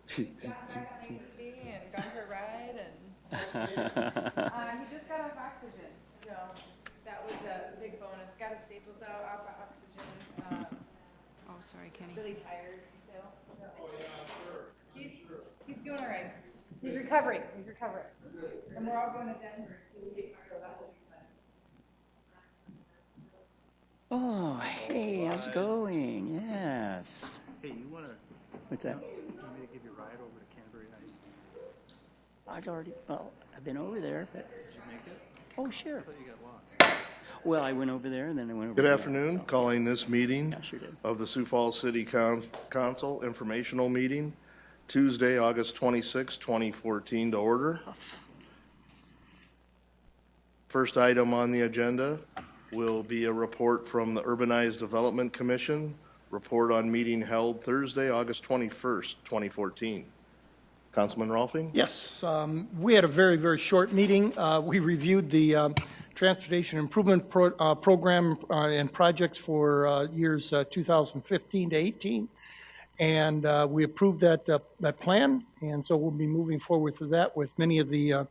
He's got back on ATV and gone for a ride, and he just got off oxygen, so that was a big bonus. Got his staples out off of oxygen. Oh, sorry, Kenny. Really tired still. So. He's doing all right. He's recovering. And we're all going to Denver in 2 weeks, so that will be fun. Oh, hey, how's it going? Yes. Hey, you want to? What's that? You want me to give you a ride over to Canterbury Heights? I've been over there. But... Did you make it? Oh, sure. I thought you got lost. Well, I went over there and then I went over Good there, afternoon. so. Calling this meeting I sure did. of the Sioux Falls City Council Informational Meeting, Tuesday, August 26, 2014, to order. First item on the agenda will be a report from the Urbanized Development Commission, report on meeting held Thursday, August 21st, 2014. Councilman Rolfing? Yes, we had a very, very short meeting. We reviewed the Transportation Improvement Program and projects for years 2015 to 18, and we approved that plan, and so we'll be moving forward to that with many of the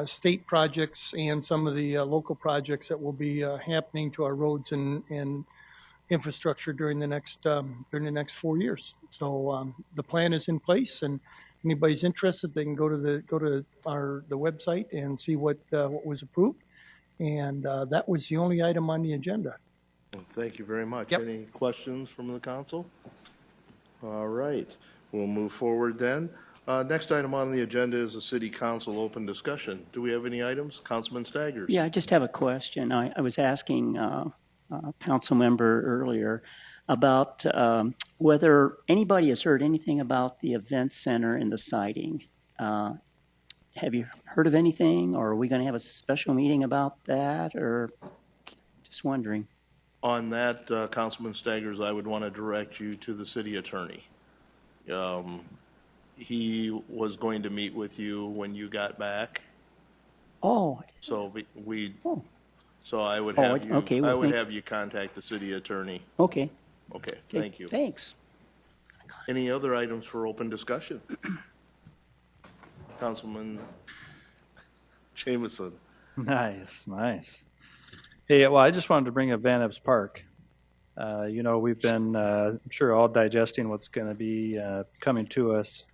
state projects and some of the local projects that will be happening to our roads and infrastructure during the next 4 years. So the plan is in place, and anybody's interested, they can go to the website and see what was approved. And that was the only item on the agenda. Well, thank you very much. Yep. Any questions from the council? All right, we'll move forward then. Next item on the agenda is a city council open discussion. Do we have any items? Councilman Staggers? Yeah, I just have a question. I was asking council member earlier about whether anybody has heard anything about the event center and the siding. Have you heard of anything, or are we going to have a special meeting about that, or just wondering? On that, Councilman Staggers, I would want to direct you to the city attorney. He was going to meet with you when you got back. Oh. So Oh. So I would have you. Okay, well, I would have you contact the city attorney. Okay. Okay. Thank you. Thanks. Any other items for open discussion? Councilman Jameson. Nice. Hey, well, I just wanted to bring up Van Epps Park. We've been, I'm sure, all digesting what's going to be coming to us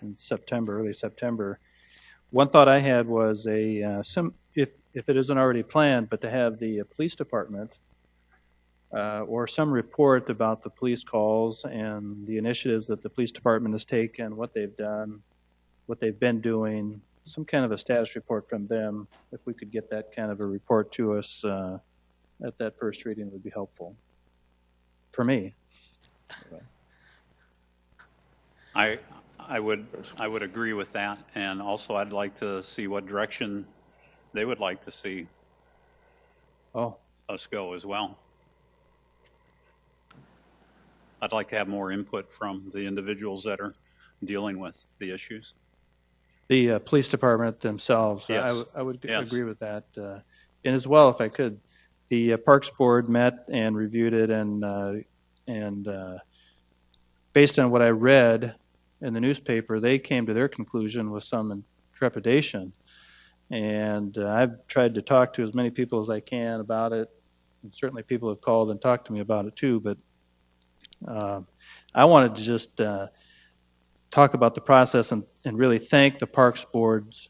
in September, early September. One thought I had was if it isn't already planned, but to have the police department or some report about the police calls and the initiatives that the police department has taken, what they've done, what they've been doing, some kind of a status report from them. If we could get that kind of a report to us at that first reading, would be helpful for me. I would agree with that, and also I'd like to see what direction they would like to see us go as well. I'd like to have more input from the individuals that are dealing with the issues. The police department themselves, Yes. I would Yes. agree with that. And as well, if I could, the Parks Board met and reviewed it, and based on what I read in the newspaper, they came to their conclusion with some trepidation. And I've tried to talk to as many people as I can about it. And certainly people have called and talked to me about it too, but I wanted to just talk about the process and really thank the Parks Board's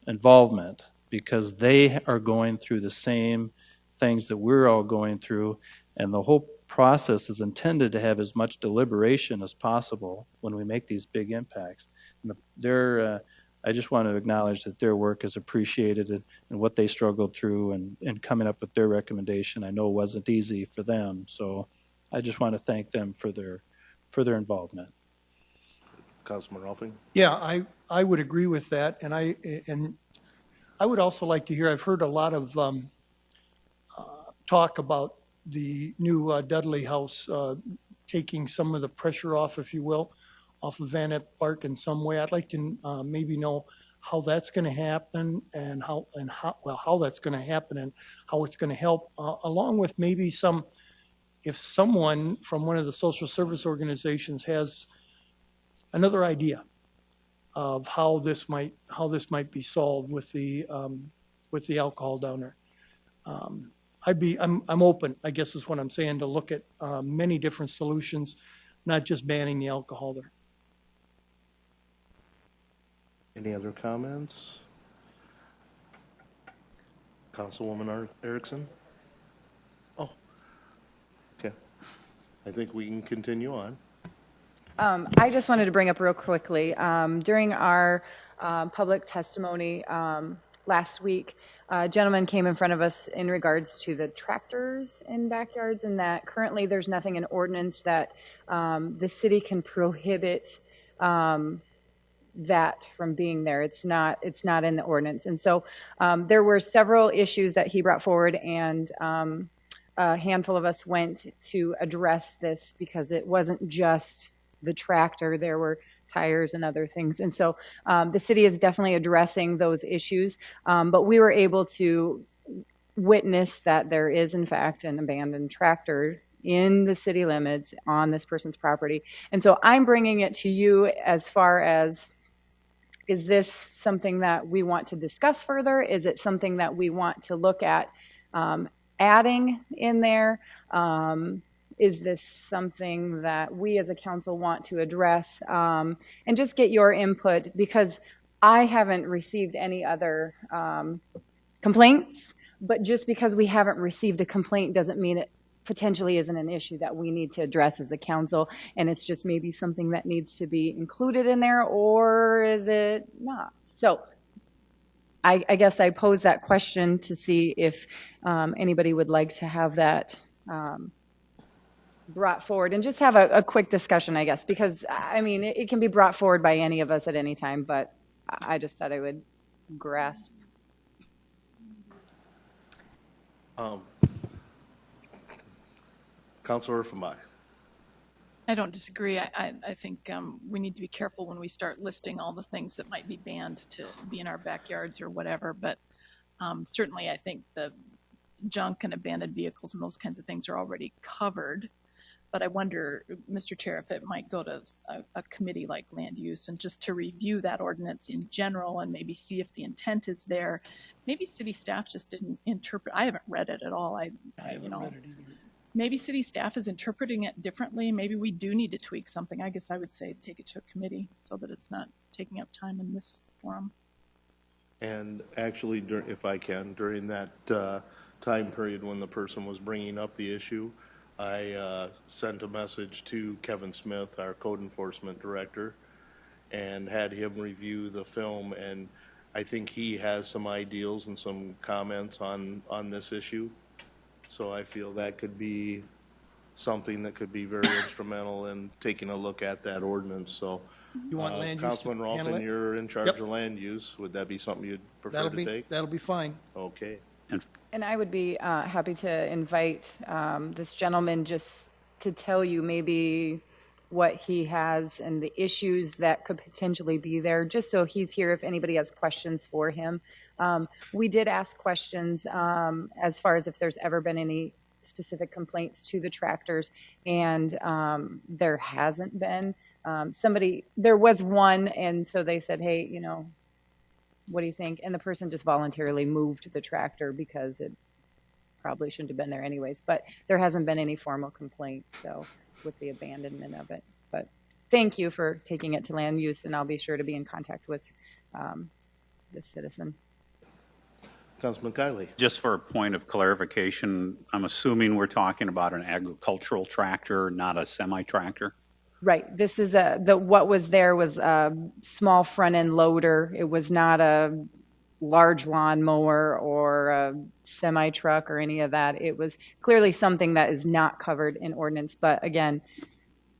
involvement, because they are going through the same things that we're all going through, and the whole process is intended to have as much deliberation as possible when we make these big impacts. And I just want to acknowledge that their work is appreciated, and what they struggled through and coming up with their recommendation. I know it wasn't easy for them, so I just want to thank them for their involvement. Councilman Rolfing? Yeah, I would agree with that, and I would also like to hear, I've heard a lot of talk about the new Dudley House taking some of the pressure off, if you will, off of Van Epps Park in some way. I'd like to maybe know how that's going to happen, and how that's going to happen, and how it's going to help, along with maybe some if someone from one of the social service organizations has another idea of how this might be solved with the alcohol down there. I'm open, I guess is what I'm saying, to look at many different solutions, not just banning the alcohol there. Any other comments? Councilwoman Erickson? Oh, okay. I think we can continue on. I just wanted to bring up real quickly, during our public testimony last week, a gentleman came in front of us in regards to the tractors in backyards, and that currently there's nothing in ordinance that the city can prohibit that from being there. It's not in the ordinance. And so there were several issues that he brought forward, and a handful of us went to address this because it wasn't just the tractor. There were tires and other things. And so the city is definitely addressing those issues. But we were able to witness that there is, in fact, an abandoned tractor in the city limits on this person's property. And so I'm bringing it to you as far as, is this something that we want to discuss further? Is it something that we want to look at adding in there? Is this something that we as a council want to address? And just get your input, because I haven't received any other complaints, but just because we haven't received a complaint doesn't mean it potentially isn't an issue that we need to address as a council, and it's just maybe something that needs to be included in there, or is it not? So I guess I pose that question to see if anybody would like to have that brought forward and just have a quick discussion, I guess, because, I mean, it can be brought forward by any of us at any time, but I just thought I would grasp. Councilor Fumai. I don't disagree. I think we need to be careful when we start listing all the things that might be banned to be in our backyards or whatever. But certainly I think the junk and abandoned vehicles and those kinds of things are already covered. But I wonder, Mr. Chair, if it might go to a committee like land use and just to review that ordinance in general and maybe see if the intent is there. Maybe city staff just didn't interpret. I haven't read it at all. I haven't read it either. Maybe city staff is interpreting it differently. Maybe we do need to tweak something. I guess I would say take it to a committee so that it's not taking up time in this forum. And actually, if I can, during that time period when the person was bringing up the issue, I sent a message to Kevin Smith, our code enforcement director, and had him review the film. And I think he has some ideals and some comments on this issue. So I feel that could be something that could be very instrumental in taking a look at that ordinance. So, You want land use to Councilman handle Rolfin, it? you're in charge Yep. of land use. Would that be something you'd prefer to take? That'll be fine. Okay. And I would be happy to invite this gentleman just to tell you maybe what he has and the issues that could potentially be there, just so he's here if anybody has questions for him. We did ask questions as far as if there's ever been any specific complaints to the tractors, and there hasn't been. There was one, and so they said, hey, you know, what do you think? And the person just voluntarily moved the tractor because it probably shouldn't have been there anyways. But there hasn't been any formal complaints, so with the abandonment of it. But thank you for taking it to land use, and I'll be sure to be in contact with this citizen. Councilman Kiley. Just for a point of clarification, I'm assuming we're talking about an agricultural tractor, not a semi-tractor? Right. This is what was there was a small front end loader. It was not a large lawnmower or a semi truck or any of that. It was clearly something that is not covered in ordinance. But again,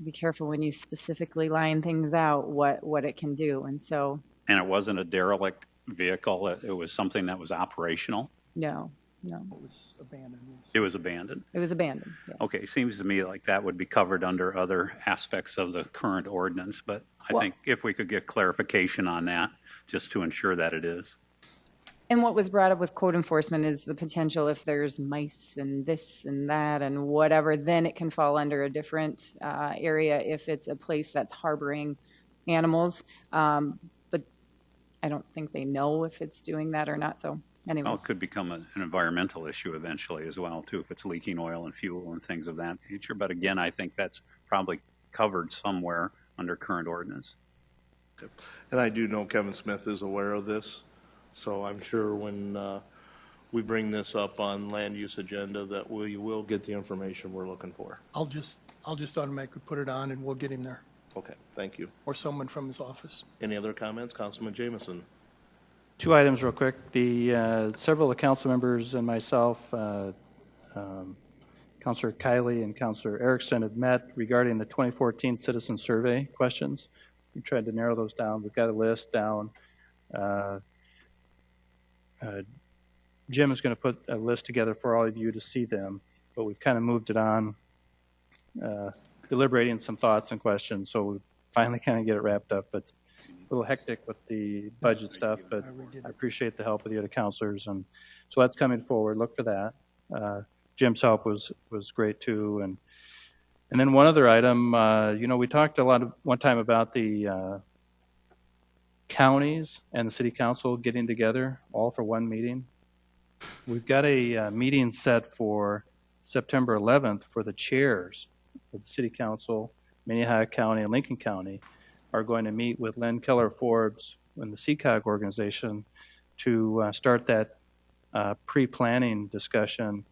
be careful when you specifically line things out what it can do. And so. And it wasn't a derelict vehicle. It was something that was operational. No. It was abandoned. Yes. It was abandoned. It was abandoned. Yes. Okay, seems to me like that would be covered under other aspects of the current ordinance, but I think if we could get clarification on that, just to ensure that it is. And what was brought up with code enforcement is the potential if there's mice and this and that and whatever, then it can fall under a different area if it's a place that's harboring animals. But I don't think they know if it's doing that or not, so Well, anyways. it could become an environmental issue eventually as well, too, if it's leaking oil and fuel and things of that nature. But again, I think that's probably covered somewhere under current ordinance. And I do know Kevin Smith is aware of this, so I'm sure when we bring this up on land use agenda that we will get the information we're looking for. I'll just automatically put it on and we'll get him there, Okay, thank you. or someone from his office. Any other comments? Councilman Jameson. Two items real quick. The several of the council members and myself, Councilor Kiley and Councilor Erickson have met regarding the 2014 citizen survey questions. We tried to narrow those down. We've got a list down. Jim is going to put a list together for all of you to see them, but we've kind of moved it on, deliberating some thoughts and questions, so we finally kind of get it wrapped up. But it's a little hectic with the budget stuff, but I appreciate the help of the other counselors, and so that's coming forward. Look for that. Jim's help was great too, and then one other item. We talked a lot one time about the counties and the city council getting together all for one meeting. We've got a meeting set for September 11th for the chairs of the city council. Minnehaha County and Lincoln County are going to meet with Len Keller Forbes and the CCOG organization to start that pre-planning discussion,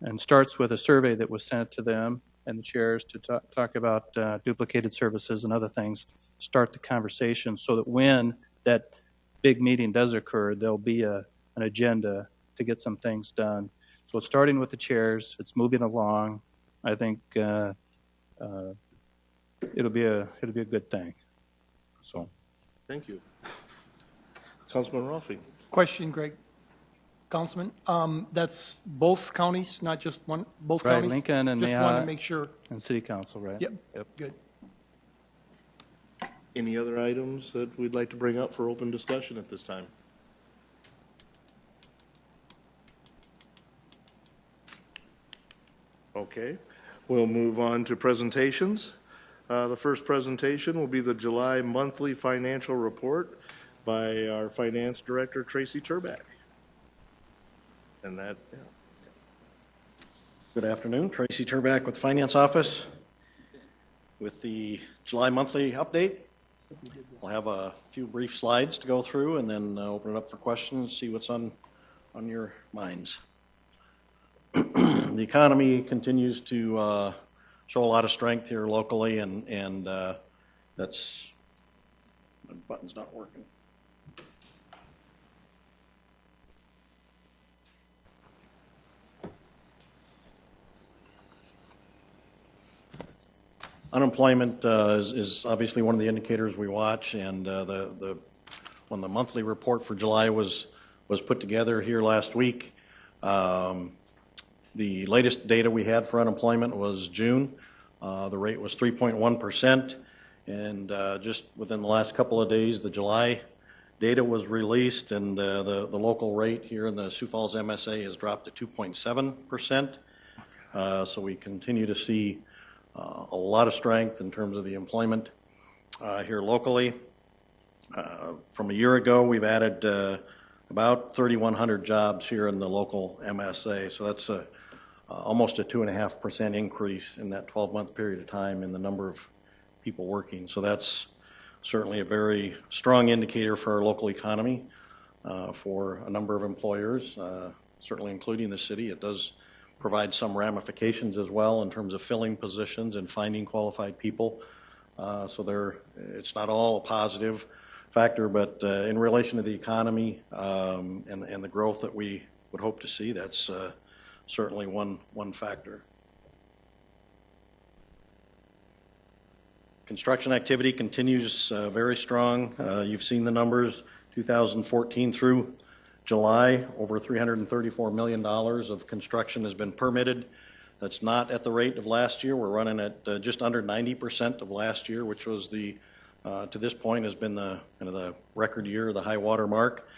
and starts with a survey that was sent to them and the chairs to talk about duplicated services and other things, start the conversation so that when that big meeting does occur, there'll be an agenda to get some things done. So it's starting with the chairs, it's moving along. I think it'll be a good thing. So, Thank you. Councilman Rolfe. Question, Greg. Councilman, that's both counties, not just one, both right, counties? Lincoln and Just wanted Minnehaha to make sure. and city council, right? Yep, good. Any other items that we'd like to bring up for open discussion at this time? Okay, we'll move on to presentations. The first presentation will be the July monthly financial report by our finance director, Tracy Turback. And that, yeah. Good afternoon, Tracy Turback with the Finance Office with the July monthly update. We'll have a few brief slides to go through and then open it up for questions, see what's on your minds. The economy continues to show a lot of strength here locally, and that's, my button's not working. Unemployment is obviously one of the indicators we watch, and when the monthly report for July was put together here last week, the latest data we had for unemployment was June. The rate was 3.1%, and just within the last couple of days, the July data was released, and the local rate here in the Sioux Falls MSA has dropped to 2.7%. So we continue to see a lot of strength in terms of the employment here locally. From a year ago, we've added about 3,100 jobs here in the local MSA, so that's almost a 2.5% increase in that 12-month period of time in the number of people working. So that's certainly a very strong indicator for our local economy for a number of employers, certainly including the city. It does provide some ramifications as well in terms of filling positions and finding qualified people. So it's not all a positive factor, but in relation to the economy and the growth that we would hope to see, that's certainly one factor. Construction activity continues very strong. You've seen the numbers, 2014 through July, over $334 million of construction has been permitted. That's not at the rate of last year. We're running at just under 90% of last year, which was to this point has been the record year, the high water mark.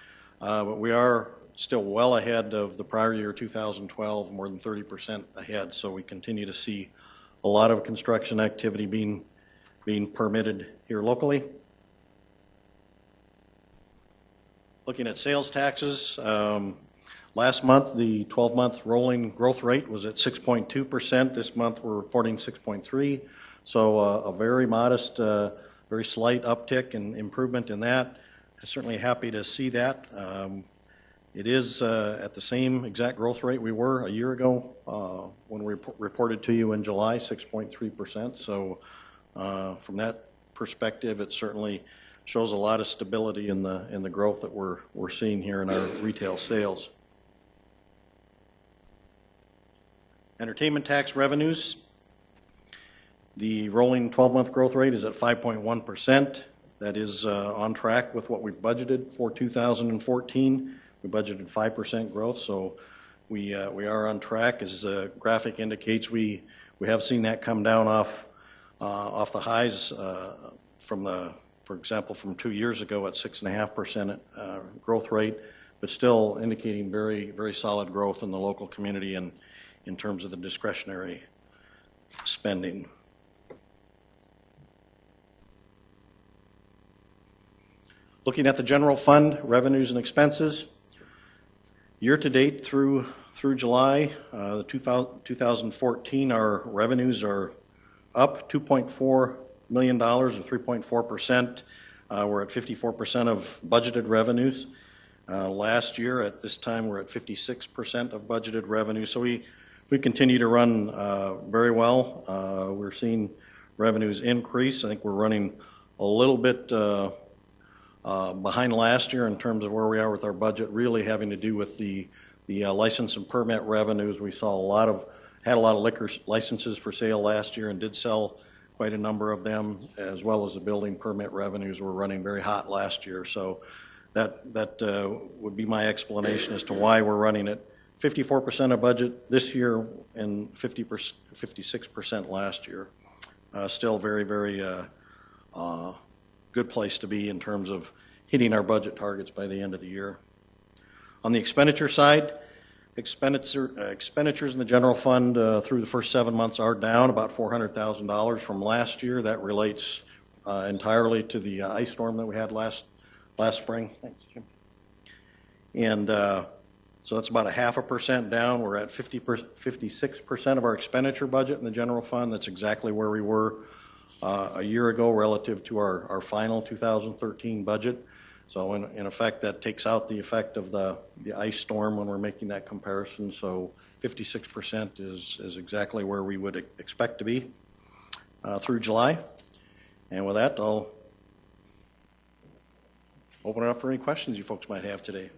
But we are still well ahead of the prior year, 2012, more than 30% ahead. So we continue to see a lot of construction activity being permitted here locally. Looking at sales taxes, last month the 12-month rolling growth rate was at 6.2%. This month we're reporting 6.3%. So a very modest, very slight uptick and improvement in that. I'm certainly happy to see that. It is at the same exact growth rate we were a year ago when we reported to you in July, 6.3%. So from that perspective, it certainly shows a lot of stability in the growth that we're seeing here in our retail sales. Entertainment tax revenues. The rolling 12-month growth rate is at 5.1%. That is on track with what we've budgeted for 2014. We budgeted 5% growth, so we are on track. As the graphic indicates, we have seen that come down off the highs for example, from 2 years ago at 6.5% growth rate, but still indicating very, very solid growth in the local community and in terms of the discretionary spending. Looking at the general fund revenues and expenses, year to date through July 2014, our revenues are up $2.4 million, or 3.4%. We're at 54% of budgeted revenues. Last year at this time we're at 56% of budgeted revenue. So we continue to run very well. We're seeing revenues increase. I think we're running a little bit behind last year in terms of where we are with our budget, really having to do with the license and permit revenues. We saw had a lot of liquor licenses for sale last year and did sell quite a number of them, as well as the building permit revenues were running very hot last year. So that would be my explanation as to why we're running at 54% of budget this year and 56% last year. Still very, very good place to be in terms of hitting our budget targets by the end of the year. On the expenditure side, expenditures in the general fund through the first 7 months are down about $400,000 from last year. That relates entirely to the ice storm that we had last spring. Thanks, Jim. And so that's about 0.5% down. We're at 56% of our expenditure budget in the general fund. That's exactly where we were a year ago relative to our final 2013 budget. So in effect, that takes out the effect of the ice storm when we're making that comparison. So 56% is exactly where we would expect to be through July. And with that, I'll open it up for any questions you folks might have today.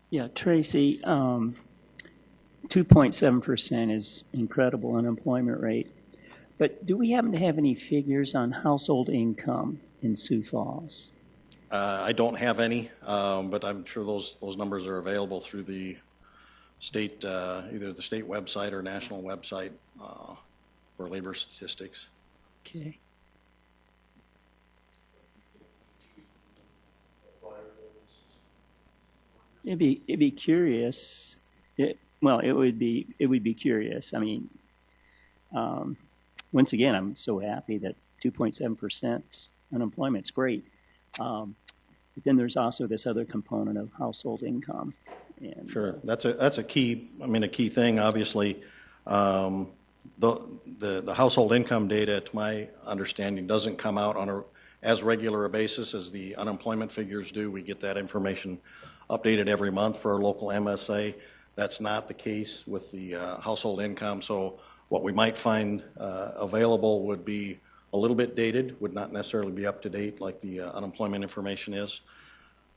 Yeah, Tracy, 2.7% is incredible unemployment rate. But do we happen to have any figures on household income in Sioux Falls? I don't have any, but I'm sure those numbers are available through the state, either the state website or national website for labor statistics. Okay. It'd be curious. It would be curious. I mean, once again, I'm so happy that 2.7% unemployment's great. But then there's also this other component of household income. And, sure, that's a key. I mean, a key thing. Obviously, the household income data, to my understanding, doesn't come out on as regular a basis as the unemployment figures do. We get that information updated every month for our local MSA. That's not the case with the household income. So what we might find available would be a little bit dated, would not necessarily be up to date like the unemployment information is.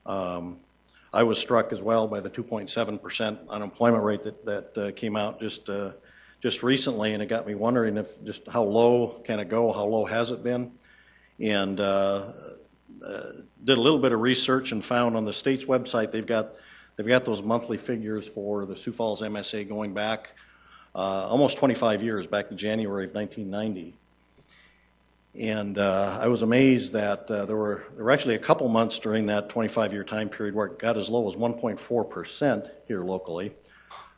I was struck as well by the 2.7% unemployment rate that came out just recently, and it got me wondering if just how low can it go, how low has it been, and did a little bit of research and found on the state's website they've got those monthly figures for the Sioux Falls MSA going back almost 25 years, back to January of 1990. And I was amazed that there were actually a couple months during that 25-year time period where it got as low as 1.4% here locally.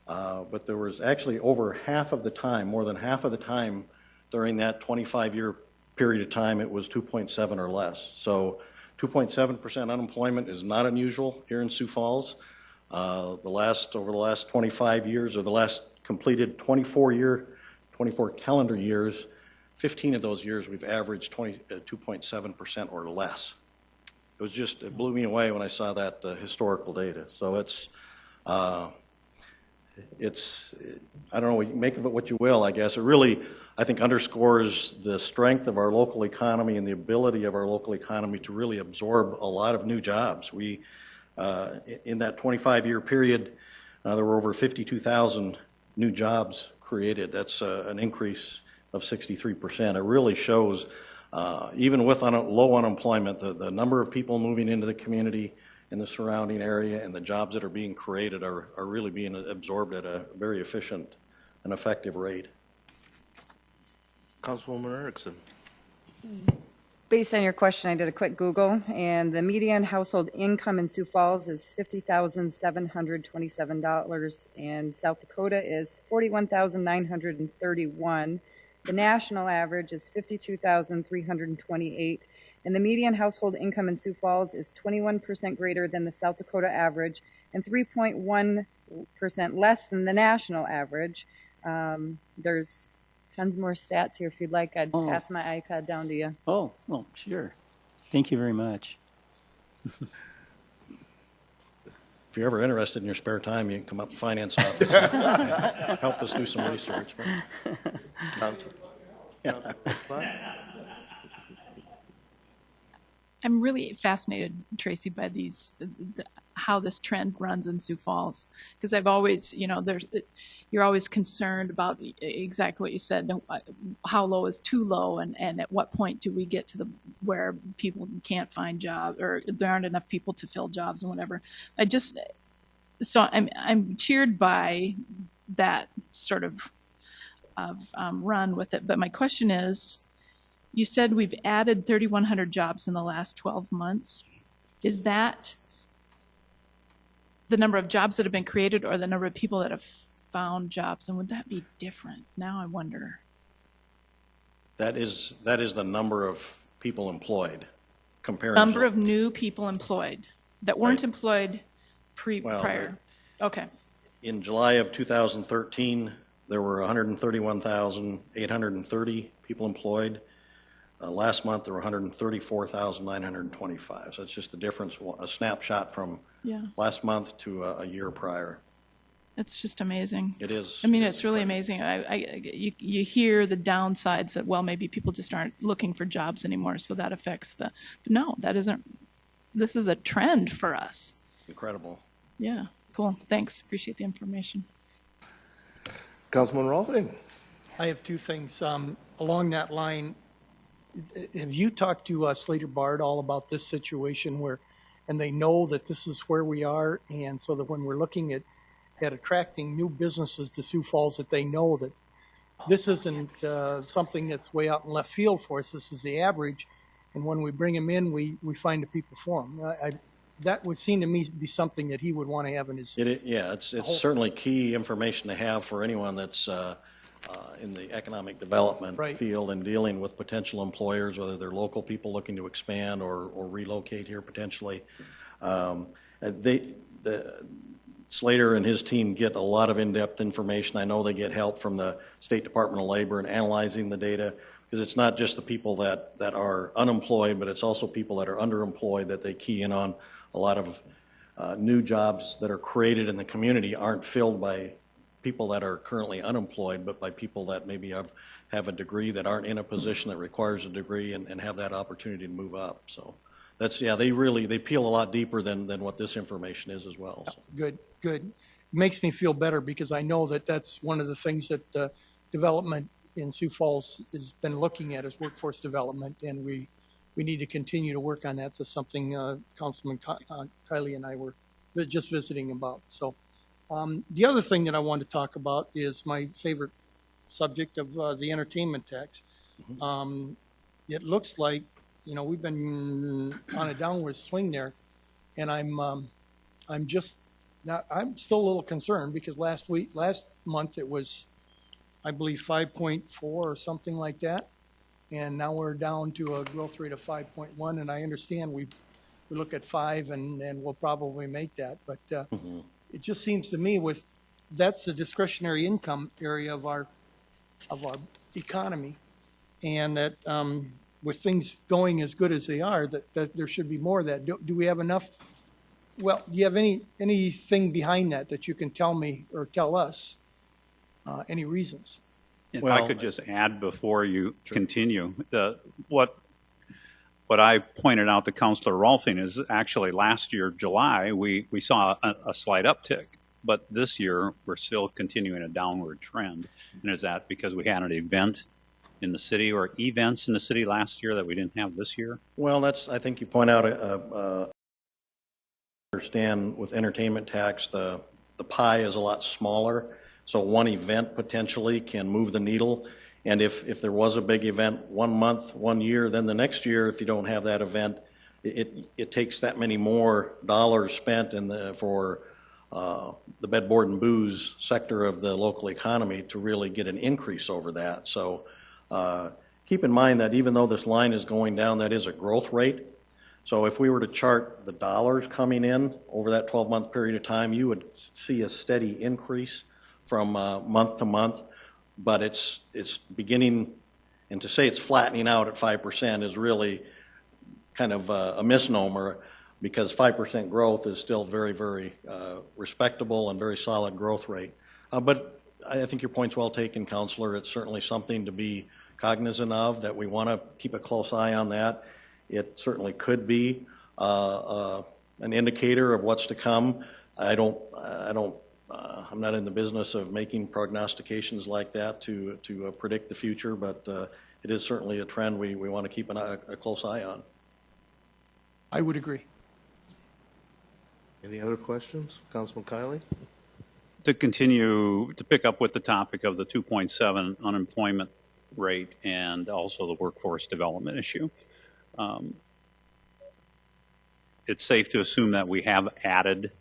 But there was actually over half of the time, more than half of the time during that 25-year period of time, it was 2.7 or less. So 2.7% unemployment is not unusual here in Sioux Falls. Over the last 25 years, or the last completed 24 calendar years, 15 of those years we've averaged 2.7% or less. It blew me away when I saw that historical data. So I don't know, make of it what you will, I guess. It really, I think, underscores the strength of our local economy and the ability of our local economy to really absorb a lot of new jobs. We, in that 25-year period, there were over 52,000 new jobs created. That's an increase of 63%. It really shows, even with low unemployment, the number of people moving into the community in the surrounding area and the jobs that are being created are really being absorbed at a very efficient and effective rate. Councilwoman Erickson. Based on your question, I did a quick Google, and the median household income in Sioux Falls is $50,727, and South Dakota is $41,931. The national average is $52,328, and the median household income in Sioux Falls is 21% greater than the South Dakota average and 3.1% less than the national average. There's tons more stats here. If you'd like, I'd pass my iPad down to you. Oh, well, sure. Thank you very much. If you're ever interested in your spare time, you can come up to the finance office and help us do some research. I'm really fascinated, Tracy, by how this trend runs in Sioux Falls, because I've always, you're always concerned about exactly what you said. How low is too low, and at what point do we get to where people can't find jobs, or there aren't enough people to fill jobs and whatever. So I'm cheered by that sort of run with it. But my question is, you said we've added 3,100 jobs in the last 12 months. Is that the number of jobs that have been created, or the number of people that have found jobs? And would that be different? Now I wonder. That is the number of people employed. Number of new people employed that weren't employed prior. Okay. In July of 2013, there were 131,830 people employed. Last month, there were 134,925. So it's just the difference, a snapshot from last month to a year prior. It's just amazing. It is. I mean, it's really amazing. You hear the downsides that, well, maybe people just aren't looking for jobs anymore, so that affects but no, that isn't. This is a trend for us. Incredible. Yeah, cool. Thanks. Appreciate the information. Councilman Rolfing. I have two things. Along that line, have you talked to Slater Bard all about this situation and they know that this is where we are, and so that when we're looking at attracting new businesses to Sioux Falls, that they know that this isn't something that's way out in left field for us. This is the average, and when we bring them in, we find the people for them. That would seem to me to be something that he would want to have in his. It's certainly key information to have for anyone that's in the economic development field and dealing with potential employers, whether they're local people looking to expand or relocate here potentially. Slater and his team get a lot of in-depth information. I know they get help from the State Department of Labor in analyzing the data, because it's not just the people that are unemployed, but it's also people that are underemployed that they key in on. A lot of new jobs that are created in the community aren't filled by people that are currently unemployed, but by people that maybe have a degree, that aren't in a position that requires a degree and have that opportunity to move up. So that's, they peel a lot deeper than what this information is as well. So. Good. It makes me feel better, because I know that that's one of the things that development in Sioux Falls has been looking at, is workforce development, and we need to continue to work on that. That's something Councilman Kiley and I were just visiting about. So the other thing that I want to talk about is my favorite subject of the entertainment tax. it looks like, we've been on a downward swing there. And I'm just not, I'm still a little concerned because last month it was, I believe, 5.4 or something like that. And now we're down to a growth rate of 5.1. And I understand we look at 5 and we'll probably make that. But it just seems to me that's the discretionary income area of our economy. And that with things going as good as they are, that there should be more of that. Do we have enough? Well, do you have anything behind that you can tell me or tell us? Any reasons? If Well, I could just add before you continue, what I pointed out to Councilor Rolfing is actually last year, July, we saw a slight uptick. But this year, we're still continuing a downward trend. And is that because we had an event in the city or events in the city last year that we didn't have this year? Well, I think you point out, understand with entertainment tax, the pie is a lot smaller. So one event potentially can move the needle. And if there was a big event 1 month, 1 year, then the next year, if you don't have that event, it takes that many more dollars spent for the bed, board, and booze sector of the local economy to really get an increase over that. So keep in mind that even though this line is going down, that is a growth rate. So if we were to chart the dollars coming in over that 12-month period of time, you would see a steady increase from month to month. But it's beginning, and to say it's flattening out at 5% is really kind of a misnomer, because 5% growth is still very, very respectable and very solid growth rate. But I think your point's well taken, Councilor. It's certainly something to be cognizant of, that we want to keep a close eye on that. It certainly could be an indicator of what's to come. I'm not in the business of making prognostications like that to predict the future, but it is certainly a trend we want to keep a close eye on. I would agree. Any other questions? Councilman Kiley? To continue to pick up with the topic of the 2.7 unemployment rate and also the workforce development issue, it's safe to assume that we have added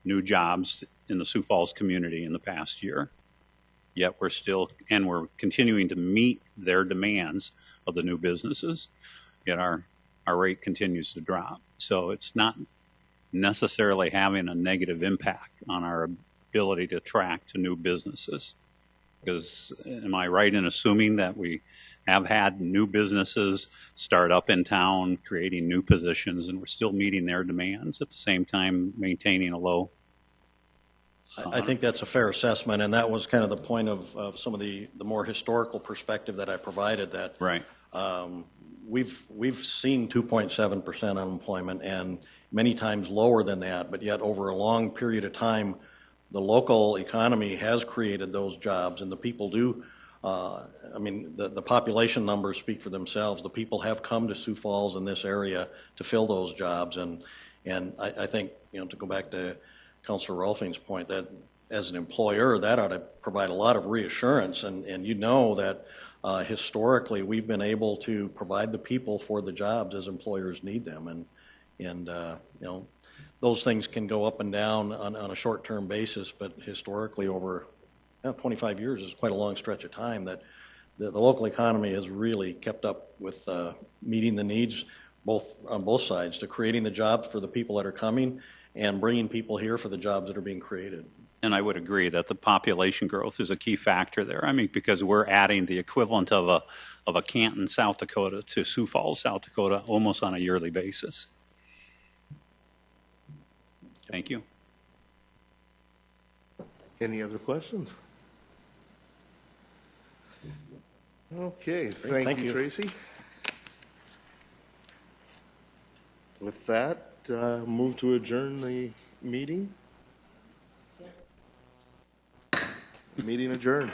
new jobs in the Sioux Falls community in the past year, yet we're continuing to meet their demands of the new businesses, yet our rate continues to drop. So it's not necessarily having a negative impact on our ability to attract new businesses. Because am I right in assuming that we have had new businesses start up in town, creating new positions, and we're still meeting their demands at the same time maintaining a low? I think that's a fair assessment, and that was kind of the point of some of the more historical perspective that I provided, that Right. we've seen 2.7% unemployment and many times lower than that, but yet over a long period of time, the local economy has created those jobs, and the people do. The population numbers speak for themselves. The people have come to Sioux Falls in this area to fill those jobs, and I think, to go back to Councilor Rolfing's point, that as an employer, that ought to provide a lot of reassurance, and that historically we've been able to provide the people for the jobs as employers need them, and those things can go up and down on a short-term basis, but historically over 25 years is quite a long stretch of time that the local economy has really kept up with meeting the needs on both sides, to creating the jobs for the people that are coming and bringing people here for the jobs that are being created. And I would agree that the population growth is a key factor there. Because we're adding the equivalent of a Canton, South Dakota to Sioux Falls, South Dakota, almost on a yearly basis. Thank you. Any other questions? Okay, thank you, Tracy. With that, move to adjourn the meeting. Meeting adjourned.